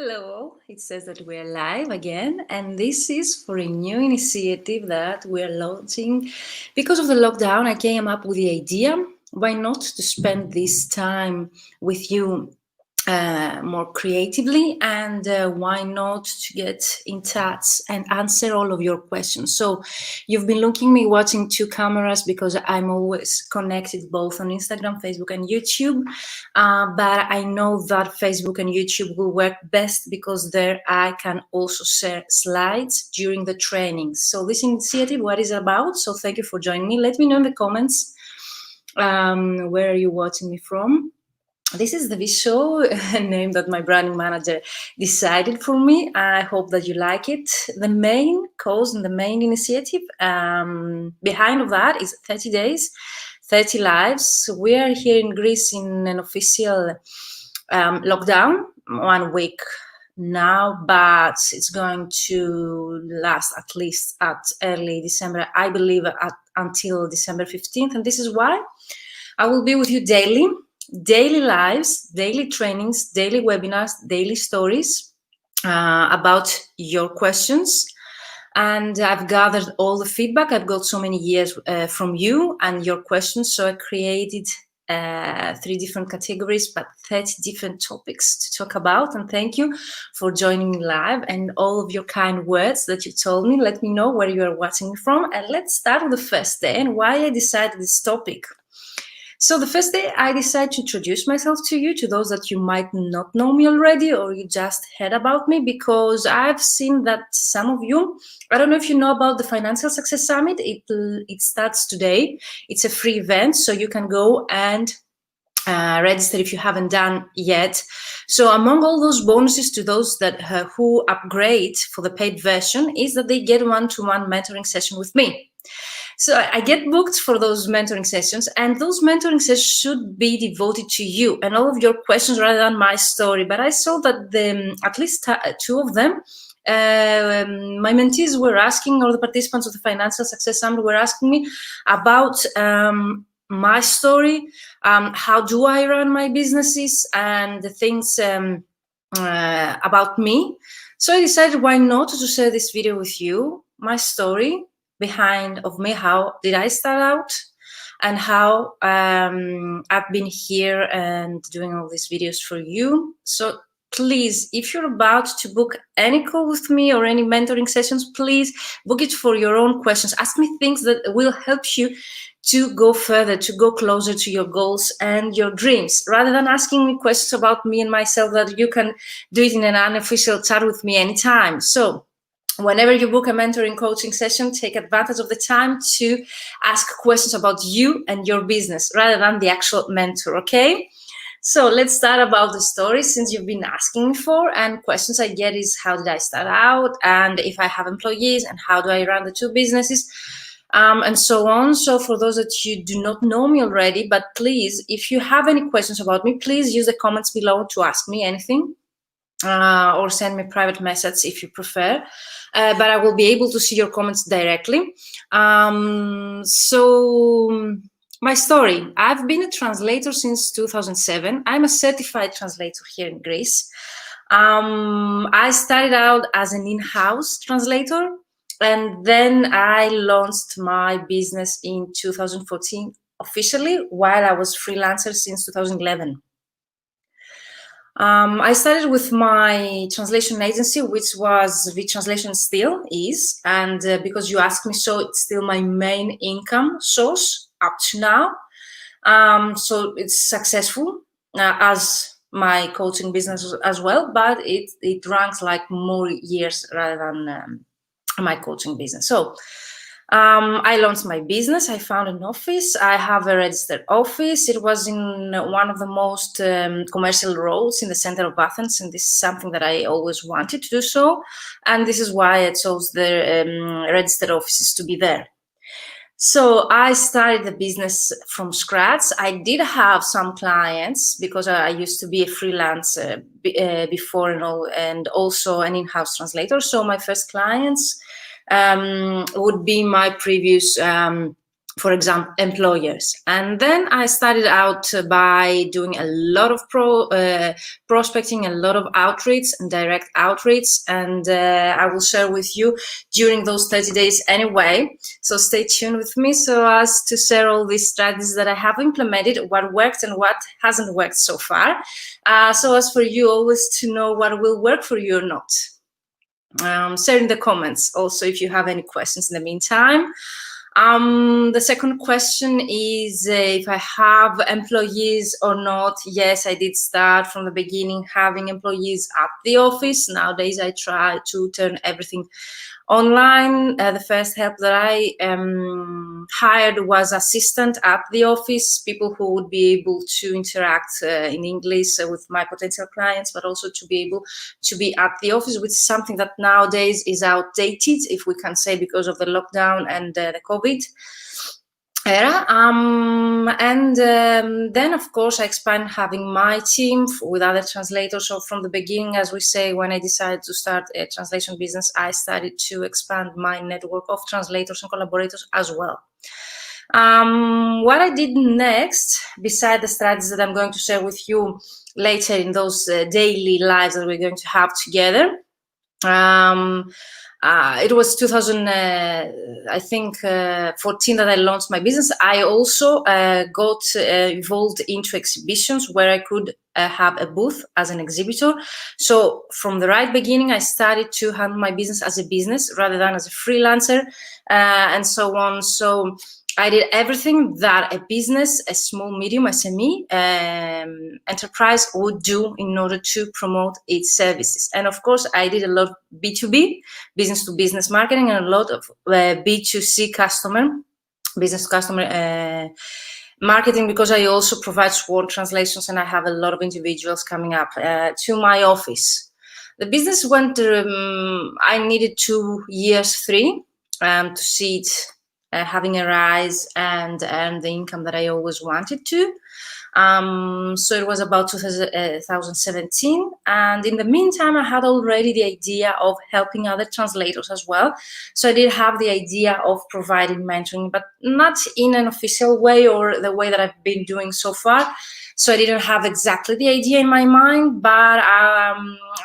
Hello, it says that we're live again, and this is for a new initiative that we're launching. Because of the lockdown, I came up with the idea, why not to spend this time with you more creatively, and why not to get in touch and answer all of your questions. So you've been looking me watching two cameras because I'm always connected both on Instagram, Facebook and YouTube, but I know that Facebook and YouTube will work best because there I can also share slides during the training. So this initiative, what is it about? So thank you for joining me. Let me know in the comments where are you watching me from. This is the Vshow, a name that my branding manager decided for me. I hope that you like it. The main cause and the main initiative behind of that is 30 days, 30 lives. We are here in Greece in an official lockdown, 1 week now, but it's going to last at least at early December, I believe until December 15th. And this is why I will be with you daily lives, daily trainings, daily webinars, daily stories about your questions. And I've gathered all the feedback. I've got so many years from you and your questions. So I created 3 different categories, but 30 different topics to talk about. And thank you for joining me live and all of your kind words that you told me. Let me know where you are watching me from. And let's start with the first day and why I decided this topic. So the first day I decided to introduce myself to you, to those that you might not know me already or you just heard about me, because I've seen that some of you, I don't know if you know about the Financial Success Summit, it starts today. It's a free event, so you can go and register if you haven't done yet. So among all those bonuses to those that who upgrade for the paid version is that they get one-to-one mentoring session with me. So I get booked for those mentoring sessions, and those mentoring sessions should be devoted to you and all of your questions rather than my story. But I saw that at least 2 of them, my mentees were asking, or the participants of the Financial Success Summit were asking me about my story, how do I run my businesses, and the things about me. So I decided why not to share this video with you, my story behind of me, how did I start out, and how I've been here and doing all these videos for you. So please, if you're about to book any call with me or any mentoring sessions, please book it for your own questions. Ask me things that will help you to go further, to go closer to your goals and your dreams, rather than asking me questions about me and myself that you can do it in an unofficial chat with me anytime. So whenever you book a mentoring coaching session, take advantage of the time to ask questions about you and your business rather than the actual mentor, okay? So let's start about the story, since you've been asking me for, and questions I get is how did I start out, and if I have employees, and how do I run the 2 businesses, and so on. So for those that you do not know me already, but please, if you have any questions about me, please use the comments below to ask me anything. Or send me a private message if you prefer, but I will be able to see your comments directly. So my story, I've been a translator since 2007. I'm a certified translator here in Greece. I started out as an in-house translator, and then I launched my business in 2014 officially, while I was freelancer since 2011. I started with my translation agency, which was the translation still is, and because you asked me, so it's still my main income source up to now. So it's successful as my coaching business as well, but it ranks like more years rather than my coaching business. So I launched my business. I found an office. I have a registered office. It was in one of the most commercial roads in the center of Athens, and this is something that I always wanted to do so. And this is why I chose the registered offices to be there. So I started the business from scratch. I did have some clients because I used to be a freelancer before and also an in-house translator. So my first clients would be my previous for example, employers. And then I started out by doing a lot of prospecting, a lot of outreach and direct outreach. And I will share with you during those 30 days anyway. So stay tuned with me so as to share all these strategies that I have implemented, what worked and what hasn't worked so far. So as for you always to know what will work for you or not. Share in the comments also if you have any questions in the meantime. The second question is if I have employees or not. Yes, I did start from the beginning having employees at the office. Nowadays, I try to turn everything online. The first help that I hired was assistant at the office, people who would be able to interact in English with my potential clients, but also to be able to be at the office, which is something that nowadays is outdated, if we can say, because of the lockdown and the COVID era. Then of course I expand having my team with other translators. So from the beginning, as we say, when I decided to start a translation business, I started to expand my network of translators and collaborators as well. What I did next, beside the strategies that I'm going to share with you later in those daily lives that we're going to have together, it was 2014 that I launched my business. I also got involved into exhibitions where I could have a booth as an exhibitor. So from the right beginning, I started to handle my business as a business rather than as a freelancer and so on. So I did everything that a business, a small, medium SME enterprise would do in order to promote its services. And of course, I did a lot of B2B, business to business marketing, and a lot of B2C business to customer marketing, because I also provide word translations and I have a lot of individuals coming up to my office. The business went, I needed 2 years, 3, to see it having a rise and the income that I always wanted to. So it was about 2017. And in the meantime, I had already the idea of helping other translators as well. So I did have the idea of providing mentoring, but not in an official way or the way that I've been doing so far. So I didn't have exactly the idea in my mind, but I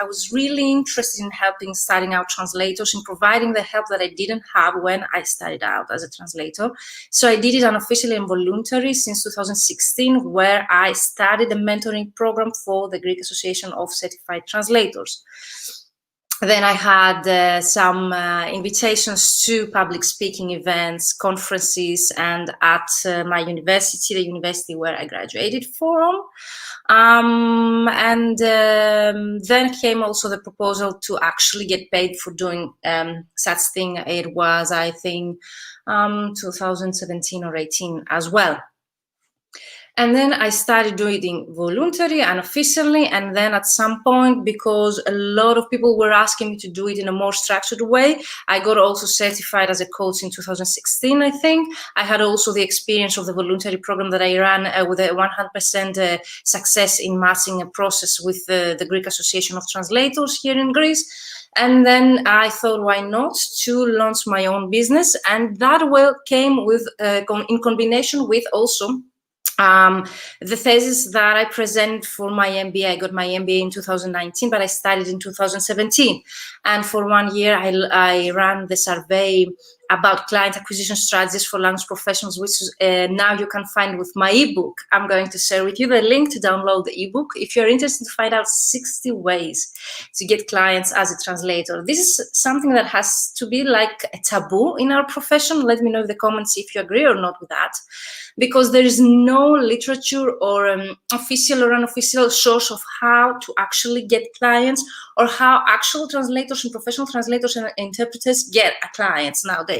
was really interested in helping starting out translators and providing the help that I didn't have when I started out as a translator. So I did it unofficially and voluntary since 2016, where I started a mentoring program for the Greek Association of Certified Translators. Then I had some invitations to public speaking events, conferences, and at my university, the university where I graduated from. Then came also the proposal to actually get paid for doing such thing. It was, I think, 2017 or 18 as well. And then I started doing it voluntary, unofficially, and then at some point, because a lot of people were asking me to do it in a more structured way, I got also certified as a coach in 2016, I think. I had also the experience of the voluntary program that I ran with a 100% success in matching a process with the Greek Association of Translators here in Greece. And then I thought, why not to launch my own business? And that came with in combination with also the thesis that I presented for my MBA. I got my MBA in 2019, but I started in 2017. And for 1 year, I ran the survey about client acquisition strategies for language professionals, which now you can find with my ebook. I'm going to share with you the link to download the ebook if you're interested to find out 60 ways to get clients as a translator. This is something that has to be like a taboo in our profession. Let me know in the comments if you agree or not with that, because there is no literature or official or unofficial source of how to actually get clients or how actual translators and professional translators and interpreters get clients nowadays.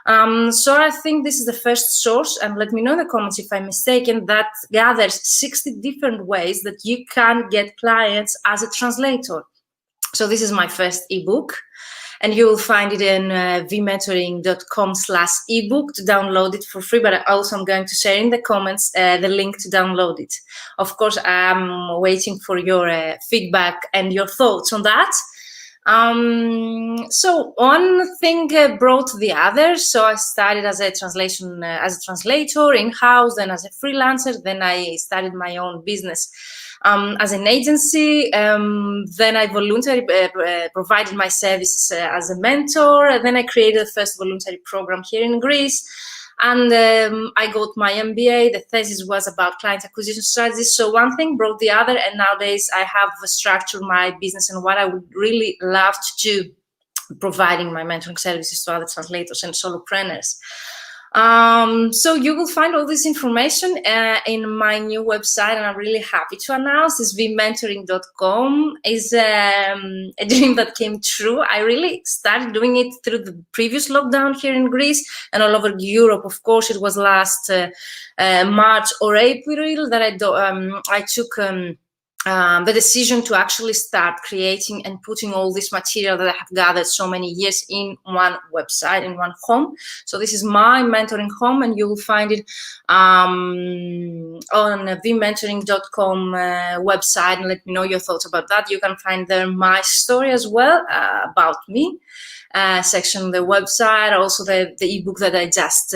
So I think this is the first source, and let me know in the comments if I'm mistaken, that gathers 60 different ways that you can get clients as a translator. So this is my first ebook, and you will find it in vmentoring.com/ebook to download it for free, but also I'm going to share in the comments the link to download it. Of course, I'm waiting for your feedback and your thoughts on that. So one thing brought the other. So I started as a translator in-house, then as a freelancer. Then I started my own business as an agency. Then I voluntarily provided my services as a mentor. Then I created the first voluntary program here in Greece. And I got my MBA. The thesis was about client acquisition strategies. So one thing brought the other, and nowadays I have structured my business and what I would really love to do, providing my mentoring services to other translators and solopreneurs. So you will find all this information in my new website, and I'm really happy to announce this vmentoring.com is a dream that came true. I really started doing it through the previous lockdown here in Greece and all over Europe. Of course, it was last March or April that I took the decision to actually start creating and putting all this material that I have gathered so many years in one website, in one home. So this is my mentoring home, and you will find it on vmentoring.com website, and let me know your thoughts about that. You can find there my story as well about me. Section on the website, also the ebook that I just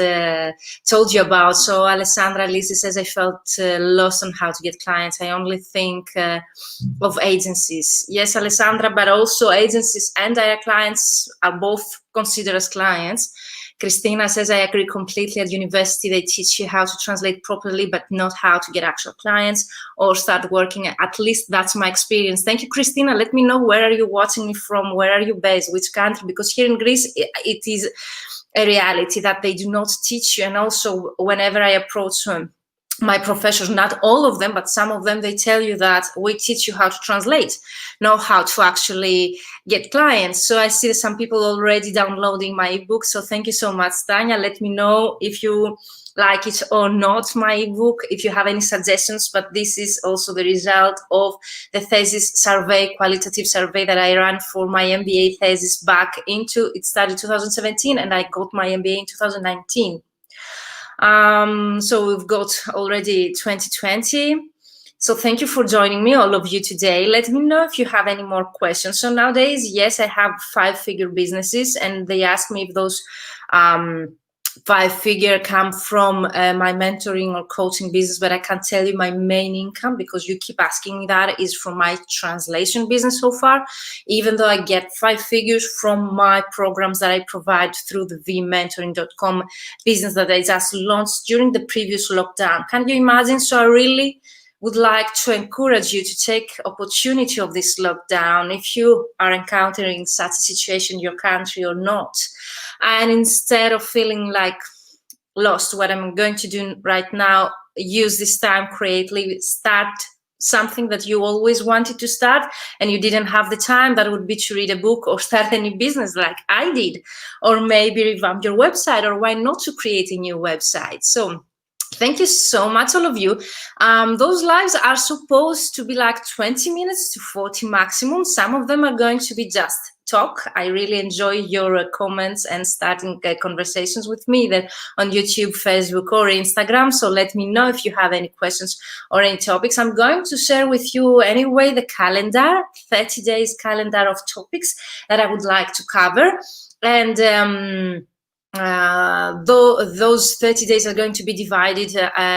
told you about. So Alessandra Lisi says, I felt lost on how to get clients. I only think of agencies. Yes, Alessandra, but also agencies and direct clients are both considered as clients. Christina says, I agree completely. At university, they teach you how to translate properly, but not how to get actual clients or start working. At least that's my experience. Thank you, Christina. Let me know, where are you watching me from? Where are you based? Which country? Because here in Greece, it is a reality that they do not teach you. And also, whenever I approach my professors, not all of them, but some of them, they tell you that we teach you how to translate, not how to actually get clients. So I see that some people already downloading my ebook. So thank you so much, Tanya. Let me know if you like it or not, my ebook, if you have any suggestions. But this is also the result of the thesis survey, qualitative survey that I ran for my MBA thesis it started 2017, and I got my MBA in 2019. So we've got already 2020. So thank you for joining me, all of you today. Let me know if you have any more questions. So nowadays, yes, I have 5-figure businesses, and they ask me if those 5-figure come from my mentoring or coaching business, but I can't tell you my main income, because you keep asking me that, is from my translation business so far, even though I get 5 figures from my programs that I provide through the vmentoring.com business that I just launched during the previous lockdown. Can you imagine? So I really would like to encourage you to take opportunity of this lockdown if you are encountering such a situation in your country or not. And instead of feeling like lost, what I'm going to do right now, use this time creatively, start something that you always wanted to start and you didn't have the time. That would be to read a book or start a new business like I did, or maybe revamp your website, or why not to create a new website. So thank you so much, all of you. Those lives are supposed to be like 20 minutes to 40 maximum. Some of them are going to be just talk. I really enjoy your comments and starting conversations with me either on YouTube, Facebook, or Instagram. So let me know if you have any questions or any topics. I'm going to share with you anyway the calendar, 30 days calendar of topics that I would like to cover. And though those 30 days are going to be divided.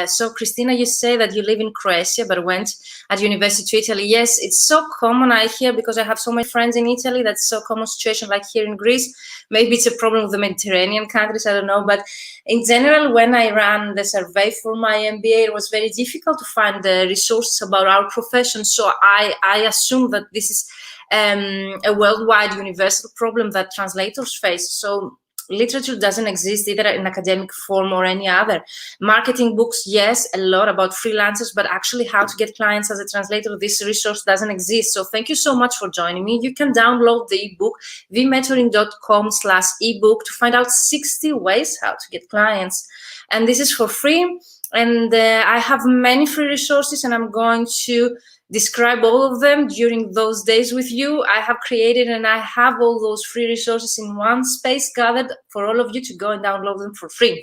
So Christina, you say that you live in Croatia but went at university to Italy. Yes, it's so common, I hear, because I have so many friends in Italy. That's so common situation like here in Greece. Maybe it's a problem of the Mediterranean countries, I don't know. But in general, when I ran the survey for my MBA, it was very difficult to find the resources about our profession. So I assume that this is a worldwide universal problem that translators face. So literature doesn't exist either in academic form or any other. Marketing books, yes, a lot about freelancers, but actually how to get clients as a translator, this resource doesn't exist. So thank you so much for joining me. You can download the ebook, vmentoring.com/ebook, to find out 60 ways how to get clients. And this is for free. And I have many free resources, and I'm going to describe all of them during those days with you. I have created and I have all those free resources in one space gathered for all of you to go and download them for free.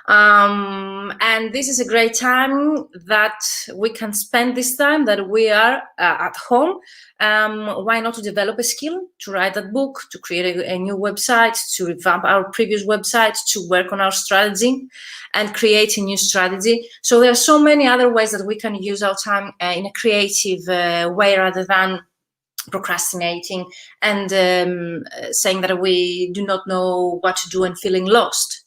And this is a great time that we can spend this time that we are at home. Why not to develop a skill, to write that book, to create a new website, to revamp our previous website, to work on our strategy and create a new strategy. So there are so many other ways that we can use our time in a creative way rather than procrastinating and saying that we do not know what to do and feeling lost.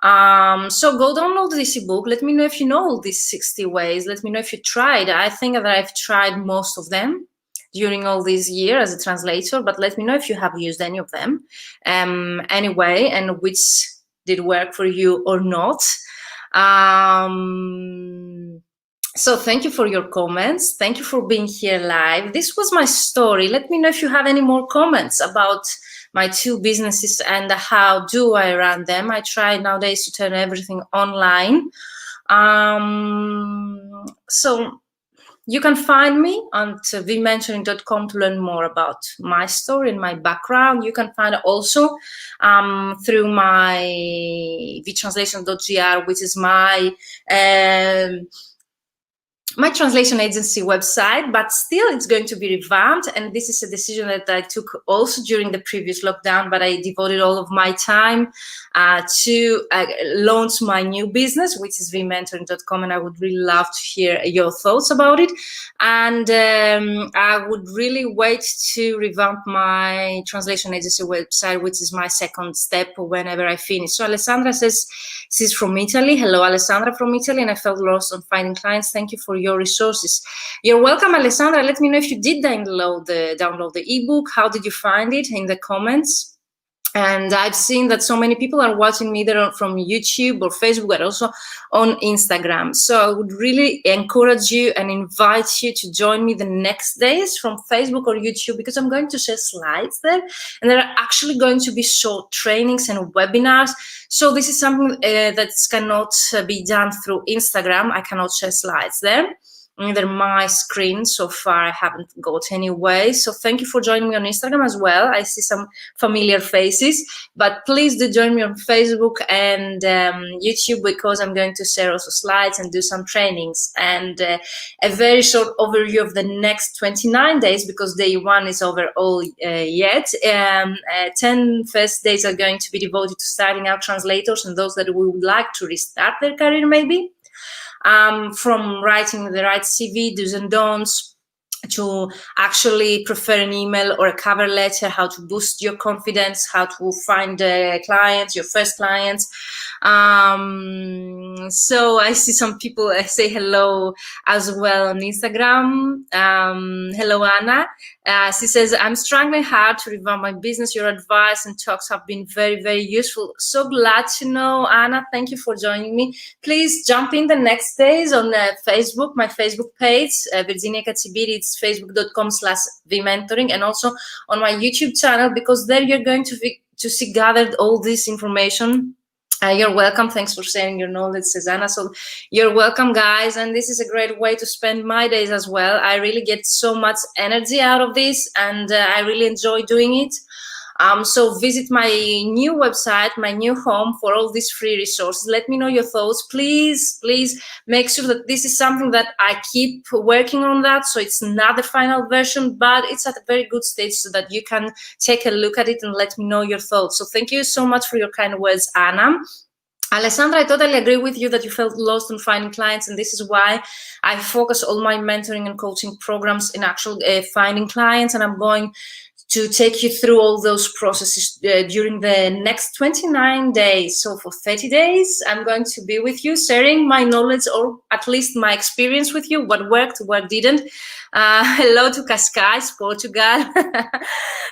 So go download this ebook. Let me know if you know all these 60 ways. Let me know if you tried. I think that I've tried most of them during all these years as a translator, but let me know if you have used any of them anyway, and which did work for you or not. So thank you for your comments. Thank you for being here live. This was my story. Let me know if you have any more comments about my two businesses and how do I run them. I try nowadays to turn everything online. So you can find me on vmentoring.com to learn more about my story and my background. You can find it also through my vtranslation.gr, which is my translation agency website, but still it's going to be revamped. And this is a decision that I took also during the previous lockdown, but I devoted all of my time to launch my new business, which is vmentoring.com. And I would really love to hear your thoughts about it. And I would really wait to revamp my translation agency website, which is my second step whenever I finish. So Alessandra says she's from Italy. Hello, Alessandra from Italy. And I felt lost on finding clients. Thank you for your resources. You're welcome, Alessandra. Let me know if you did download the ebook. How did you find it in the comments? And I've seen that so many people are watching me either from YouTube or Facebook, but also on Instagram. So I would really encourage you and invite you to join me the next days from Facebook or YouTube, because I'm going to share slides there. And there are actually going to be short trainings and webinars. So this is something that cannot be done through Instagram. I cannot share slides there. Either my screen so far I haven't got any way. So thank you for joining me on Instagram as well. I see some familiar faces, but please do join me on Facebook and YouTube, because I'm going to share also slides and do some trainings and a very short overview of the next 29 days, because day one is over all yet. 10 first days are going to be devoted to starting out translators and those that would like to restart their career maybe. From writing the right CV, do's and don'ts, to actually prefer an email or a cover letter, how to boost your confidence, how to find clients, your first clients. So I see some people say hello as well on Instagram. Hello, Anna. She says, I'm struggling hard to revamp my business. Your advice and talks have been very, very useful. So glad to know, Anna. Thank you for joining me. Please jump in the next days on Facebook, my Facebook page, Virginia Katsibiri. It's facebook.com/vmentoring, and also on my YouTube channel, because there you're going to see gathered all this information. You're welcome. Thanks for sharing your knowledge, Susanna. So you're welcome, guys. And this is a great way to spend my days as well. I really get so much energy out of this, and I really enjoy doing it. So visit my new website, my new home, for all these free resources. Let me know your thoughts. Please, please make sure that this is something that I keep working on that. So it's not the final version, but it's at a very good stage so that you can take a look at it and let me know your thoughts. So thank you so much for your kind words, Anna. Alessandra, I totally agree with you that you felt lost on finding clients, and this is why I focus all my mentoring and coaching programs in actual finding clients, and I'm going to take you through all those processes during the next 29 days. So for 30 days, I'm going to be with you, sharing my knowledge, or at least my experience with you, what worked, what didn't. Hello to Cascais, Portugal.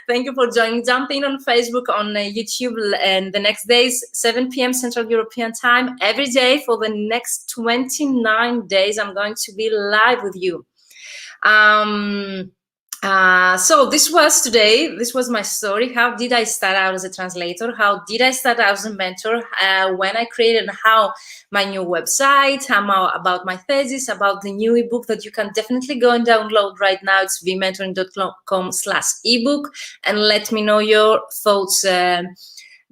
Thank you for joining. Jump in on Facebook, on YouTube, and the next days, 7 p.m. Central European Time, every day for the next 29 days. I'm going to be live with you. So this was today. This was my story. How did I start out as a translator? How did I start out as a mentor? When I created how my new website, about my thesis, about the new ebook that you can definitely go and download right now. It's vmentoring.com/ebook, and let me know your thoughts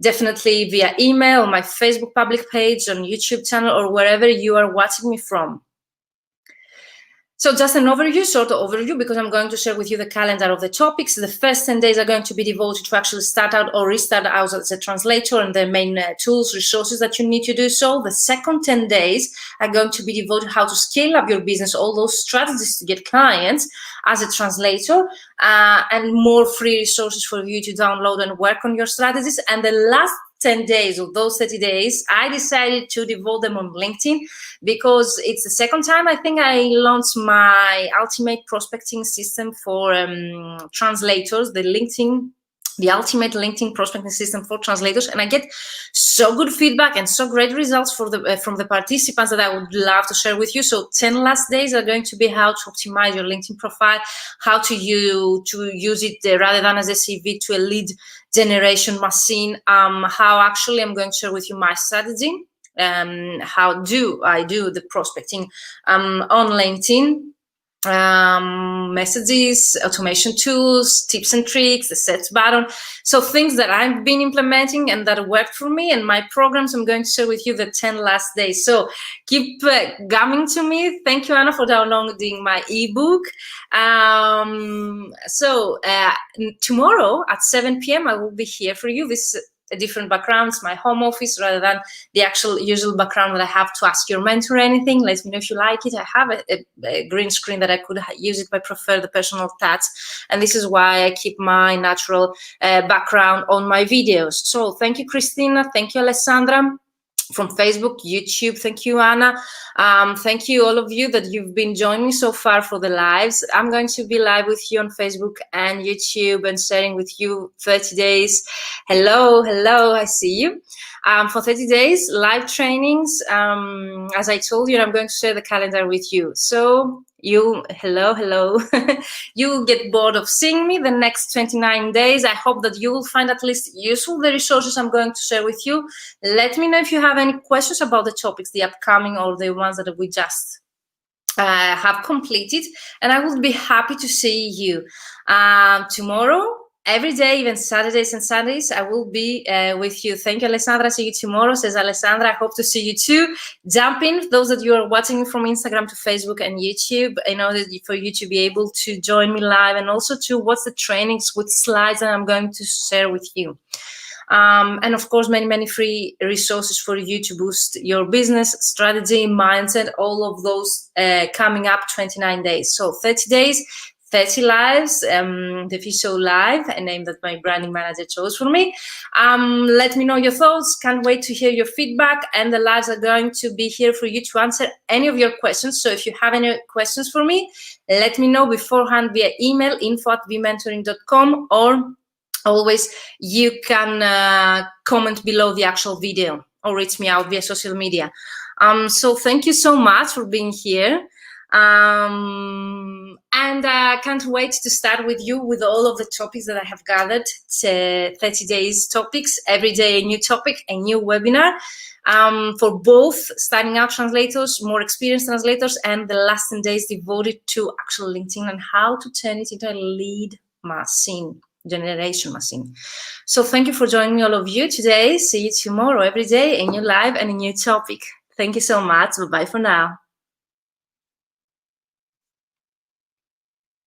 definitely via email, my Facebook public page, on YouTube channel, or wherever you are watching me from. So just an overview, short overview, because I'm going to share with you the calendar of the topics. The first 10 days are going to be devoted to actually start out or restart out as a translator and the main tools, resources that you need to do so. The second 10 days are going to be devoted to how to scale up your business, all those strategies to get clients as a translator, and more free resources for you to download and work on your strategies. And the last 10 days of those 30 days, I decided to devote them on LinkedIn, because it's the second time I think I launched my ultimate prospecting system for translators, the ultimate LinkedIn prospecting system for translators, and I get so good feedback and so great results from the participants that I would love to share with you. So 10 last days are going to be how to optimize your LinkedIn profile, how to use it rather than as a CV to a lead generation machine, how actually I'm going to share with you my strategy, how do I do the prospecting on LinkedIn, messages, automation tools, tips and tricks, the search button. So things that I've been implementing and that worked for me, and my programs I'm going to share with you the 10 last days. So keep coming to me. Thank you, Anna, for downloading my ebook. Tomorrow at 7 p.m. I will be here for you. This a different background, my home office, rather than the actual usual background that I have to ask your mentor or anything. Let me know if you like it. I have a green screen that I could use it, but I prefer the personal touch. And this is why I keep my natural background on my videos. So thank you, Christina. Thank you, Alessandra. From Facebook, YouTube, thank you, Anna. Thank you, all of you that you've been joining me so far for the lives. I'm going to be live with you on Facebook and YouTube and sharing with you 30 days. Hello, I see you. For 30 days, live trainings. As I told you, I'm going to share the calendar with you. So hello. You get bored of seeing me the next 29 days. I hope that you will find at least useful the resources I'm going to share with you. Let me know if you have any questions about the topics, the upcoming or the ones that we just have completed, and I will be happy to see you tomorrow. Every day, even Saturdays and Sundays, I will be with you. Thank you, Alessandra. See you tomorrow, says Alessandra. I hope to see you too. Jump in, those that you are watching from Instagram to Facebook and YouTube, in order for you to be able to join me live and also to watch the trainings with slides that I'm going to share with you. And of course, many free resources for you to boost your business, strategy, mindset, all of those coming up 29 days. So 30 days, 30 lives, the Vshow Live, a name that my branding manager chose for me. Let me know your thoughts. Can't wait to hear your feedback. And the lives are going to be here for you to answer any of your questions. So if you have any questions for me, let me know beforehand via email, info@vmentoring.com, or always you can comment below the actual video or reach me out via social media. So thank you so much for being here. And I can't wait to start with you with all of the topics that I have gathered. 30 days topics, every day a new topic, a new webinar for both starting out translators, more experienced translators, and the last 10 days devoted to actual LinkedIn and how to turn it into a lead machine, generation machine. So thank you for joining me, all of you, today. See you tomorrow, every day, a new live and a new topic. Thank you so much. Bye-bye for now.